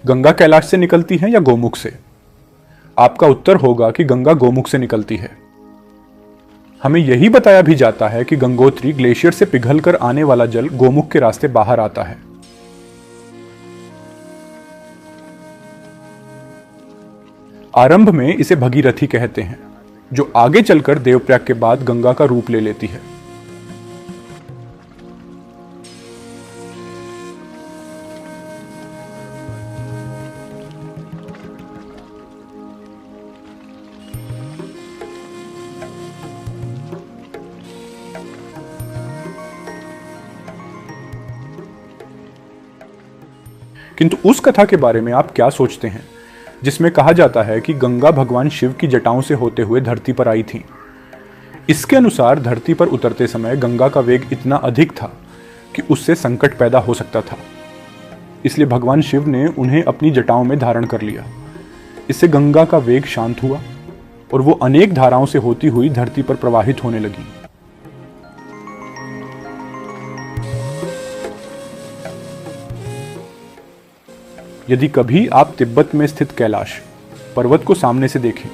गंगा कैलाश से निकलती है या गोमुख से? आपका उत्तर होगा कि गंगा गोमुख से निकलती है। हमें यही बताया भी जाता है कि गंगोत्री ग्लेशियर से पिघलकर आने वाला जल गोमुख के रास्ते बाहर आता है। आरंभ में इसे भगीरथी कहते हैं, जो आगे चलकर देवप्रयाग के बाद गंगा का रूप ले लेती है। किंतु उस कथा के बारे में आप क्या सोचते हैं जिसमें कहा जाता है कि गंगा भगवान शिव की जटाओं से होते हुए धरती पर आई थी? इसके अनुसार धरती पर उतरते समय गंगा का वेग इतना अधिक था कि उससे संकट पैदा हो सकता था। इसलिए भगवान शिव ने उन्हें अपनी जटाओं में धारण कर लिया। इससे गंगा का वेग शांत हुआ और वो अनेक धाराओं से होती हुई धरती पर प्रवाहित होने लगी। यदि कभी आप तिब्बत में स्थित कैलाश पर्वत को सामने से देखें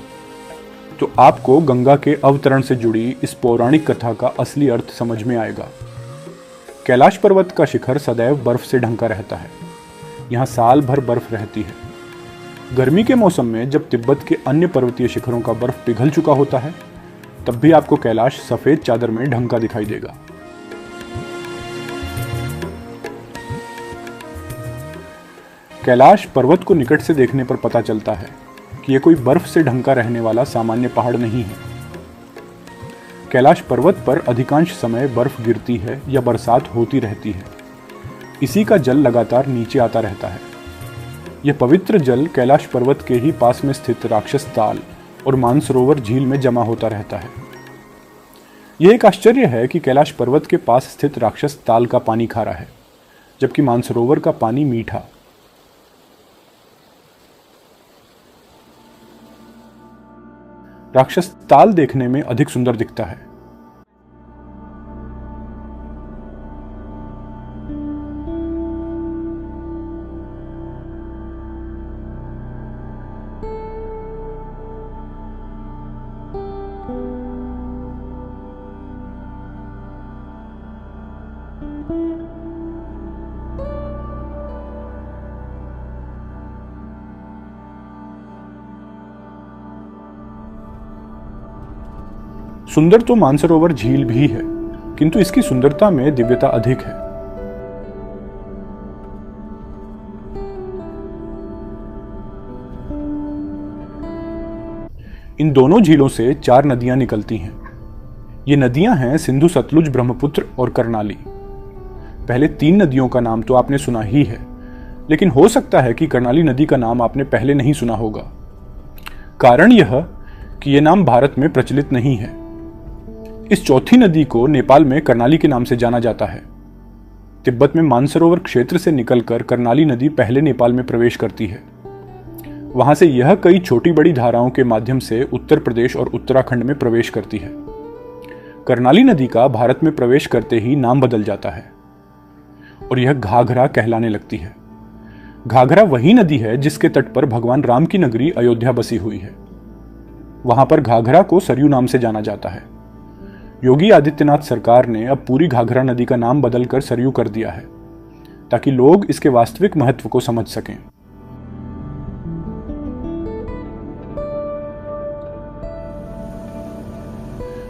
तो आपको गंगा के अवतरण से जुड़ी इस पौराणिक कथा का असली अर्थ समझ में आएगा। कैलाश पर्वत का शिखर सदैव बर्फ से ढंका रहता है। यहाँ साल भर बर्फ रहती है। गर्मी के मौसम में जब तिब्बत के अन्य पर्वतीय शिखरों का बर्फ पिघल चुका होता है तब भी आपको कैलाश सफेद चादर में ढंका दिखाई देगा। कैलाश पर्वत को निकट से देखने पर पता चलता है कि यह कोई बर्फ से ढंका रहने वाला सामान्य पहाड़ नहीं है। कैलाश पर्वत पर अधिकांश समय बर्फ गिरती है या बरसात होती रहती है। इसी का जल लगातार नीचे आता रहता है। यह पवित्र जल कैलाश पर्वत के ही पास में स्थित राक्षस ताल और मानसरोवर झील में जमा होता रहता है। यह एक आश्चर्य है कि कैलाश पर्वत के पास स्थित राक्षस ताल का पानी खारा है जबकि मानसरोवर का पानी मीठा। राक्षस ताल देखने में अधिक सुंदर दिखता है। सुंदर तो मानसरोवर झील भी है, किंतु इसकी सुंदरता में दिव्यता अधिक है। इन दोनों झीलों से 4 नदियां निकलती हैं। ये नदियां हैं सिंधु, सतलुज, ब्रह्मपुत्र और कर्णाली। पहले 3 नदियों का नाम तो आपने सुना ही है, लेकिन हो सकता है कि कर्णाली नदी का नाम आपने पहले नहीं सुना होगा। कारण यह कि यह नाम भारत में प्रचलित नहीं है। इस चौथी नदी को नेपाल में कर्णाली के नाम से जाना जाता है। तिब्बत में मानसरोवर क्षेत्र से निकलकर कर्णाली नदी पहले नेपाल में प्रवेश करती है। वहां से यह कई छोटी बड़ी धाराओं के माध्यम से उत्तर प्रदेश और उत्तराखंड में प्रवेश करती है। कर्णाली नदी का भारत में प्रवेश करते ही नाम बदल जाता है और यह घाघरा कहलाने लगती है। घाघरा वही नदी है जिसके तट पर भगवान राम की नगरी अयोध्या बसी हुई है। वहां पर घाघरा को सरयू नाम से जाना जाता है। योगी आदित्यनाथ सरकार ने अब पूरी घाघरा नदी का नाम बदलकर सरयू कर दिया है ताकि लोग इसके वास्तविक महत्व को समझ सकें।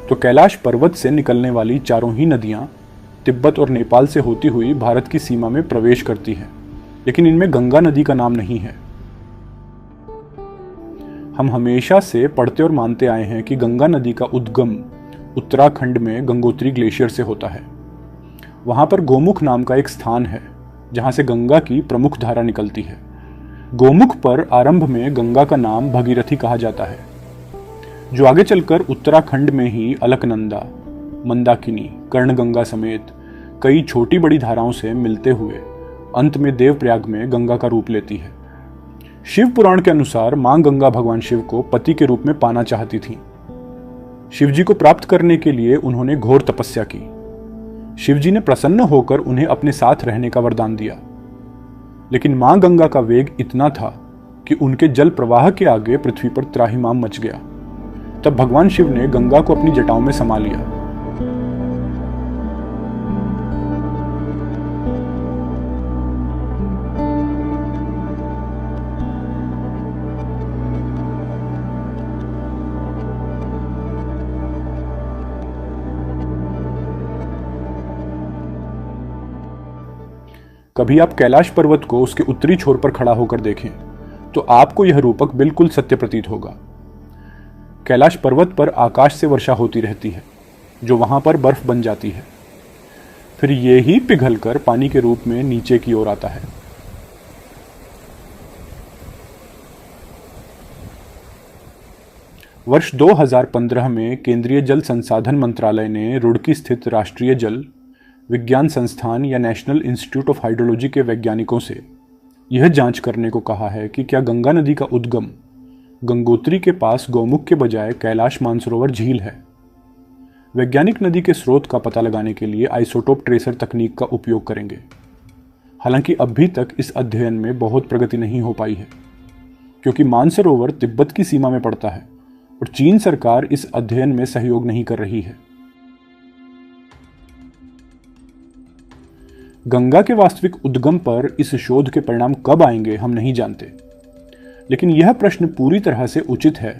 तो कैलाश पर्वत से निकलने वाली 4 ही नदियां तिब्बत और नेपाल से होती हुई भारत की सीमा में प्रवेश करती हैं, लेकिन इनमें गंगा नदी का नाम नहीं है। हम हमेशा से पढ़ते और मानते आए हैं कि गंगा नदी का उद्गम उत्तराखंड में गंगोत्री ग्लेशियर से होता है। वहां पर गोमुख नाम का एक स्थान है जहां से गंगा की प्रमुख धारा निकलती है। गोमुख पर आरंभ में गंगा का नाम भगीरथी कहा जाता है, जो आगे चलकर उत्तराखंड में ही अलकनंदा, मंदाकिनी, कर्णगंगा समेत कई छोटी बड़ी धाराओं से मिलते हुए अंत में देवप्रयाग में गंगा का रूप लेती है। शिव पुराण के अनुसार मां गंगा भगवान शिव को पति के रूप में पाना चाहती थीं। शिवजी को प्राप्त करने के लिए उन्होंने घोर तपस्या की। शिवजी ने प्रसन्न होकर उन्हें अपने साथ रहने का वरदान दिया, लेकिन मां गंगा का वेग इतना था कि उनके जल प्रवाह के आगे पृथ्वी पर त्राहिमाम मच गया। तब भगवान शिव ने गंगा को अपनी जटाओं में समा लिया। कभी आप कैलाश पर्वत को उसके उत्तरी छोर पर खड़ा होकर देखें तो आपको यह रूपक बिल्कुल सत्य प्रतीत होगा। कैलाश पर्वत पर आकाश से वर्षा होती रहती है जो वहां पर बर्फ बन जाती है, फिर ये ही पिघलकर पानी के रूप में नीचे की ओर आता है। वर्ष 2015 में केंद्रीय जल संसाधन मंत्रालय ने रुड़की स्थित राष्ट्रीय जल विज्ञान संस्थान या नेशनल इंस्टीट्यूट ऑफ हाइड्रोलॉजी के वैज्ञानिकों से यह जांच करने को कहा है कि क्या गंगा नदी का उद्गम गंगोत्री के पास गौमुख के बजाय कैलाश मानसरोवर झील है। वैज्ञानिक नदी के स्रोत का पता लगाने के लिए आइसोटोप ट्रेसर तकनीक का उपयोग करेंगे। हालांकि अभी तक इस अध्ययन में बहुत प्रगति नहीं हो पाई है, क्योंकि मानसरोवर तिब्बत की सीमा में पड़ता है और चीन सरकार इस अध्ययन में सहयोग नहीं कर रही है। गंगा के वास्तविक उद्गम पर इस शोध के परिणाम कब आएंगे हम नहीं जानते, लेकिन यह प्रश्न पूरी तरह से उचित है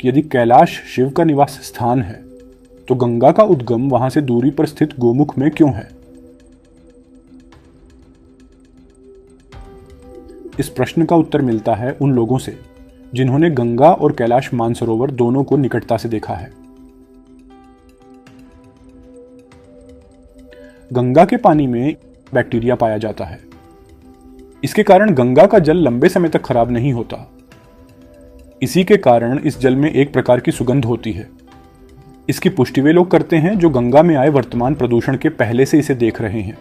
कि यदि कैलाश शिव का निवास स्थान है तो गंगा का उद्गम वहां से दूरी पर स्थित गोमुख में क्यों है। इस प्रश्न का उत्तर मिलता है उन लोगों से जिन्होंने गंगा और कैलाश मानसरोवर दोनों को निकटता से देखा है। गंगा के पानी में बैक्टीरिया पाया जाता है। इसके कारण गंगा का जल लंबे समय तक खराब नहीं होता। इसी के कारण इस जल में एक प्रकार की सुगंध होती है। इसकी पुष्टि वे लोग करते हैं जो गंगा में आए वर्तमान प्रदूषण के पहले से इसे देख रहे हैं।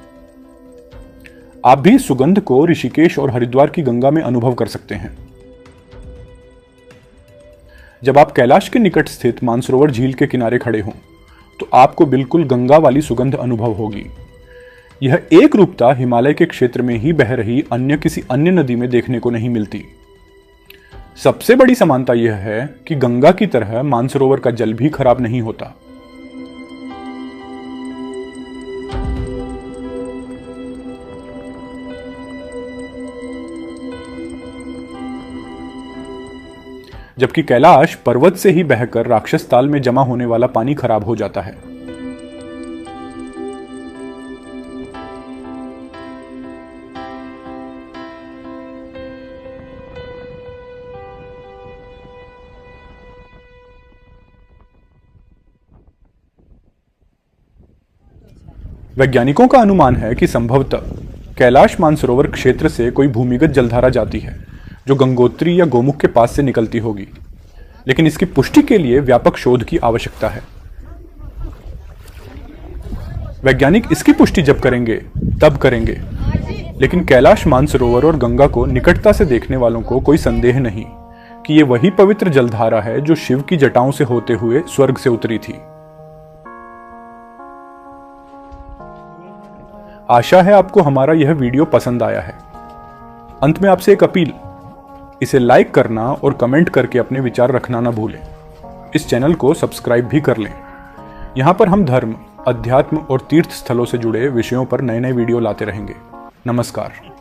आप भी सुगंध को ऋषिकेश और हरिद्वार की गंगा में अनुभव कर सकते हैं। जब आप कैलाश के निकट स्थित मानसरोवर झील के किनारे खड़े हों तो आपको बिल्कुल गंगा वाली सुगंध अनुभव होगी। यह एक रूपता हिमालय के क्षेत्र में ही बह रही अन्य किसी अन्य नदी में देखने को नहीं मिलती। सबसे बड़ी समानता यह है कि गंगा की तरह मानसरोवर का जल भी खराब नहीं होता। जबकि कैलाश पर्वत से ही बहकर राक्षस ताल में जमा होने वाला पानी खराब हो जाता है। वैज्ञानिकों का अनुमान है कि संभवतः कैलाश मानसरोवर क्षेत्र से कोई भूमिगत जलधारा जाती है जो गंगोत्री या गोमुख के पास से निकलती होगी, लेकिन इसकी पुष्टि के लिए व्यापक शोध की आवश्यकता है। वैज्ञानिक इसकी पुष्टि जब करेंगे तब करेंगे, लेकिन कैलाश मानसरोवर और गंगा को निकटता से देखने वालों को कोई संदेह नहीं कि ये वही पवित्र जलधारा है जो शिव की जटाओं से होते हुए स्वर्ग से उतरी थी। आशा है आपको हमारा यह वीडियो पसंद आया है। अंत में आपसे एक अपील, इसे लाइक करना और कमेंट करके अपने विचार रखना ना भूलें। इस चैनल को सब्सक्राइब भी कर लें। यहाँ पर हम धर्म, अध्यात्म और तीर्थ स्थलों से जुड़े विषयों पर नए नए वीडियो लाते रहेंगे। नमस्कार।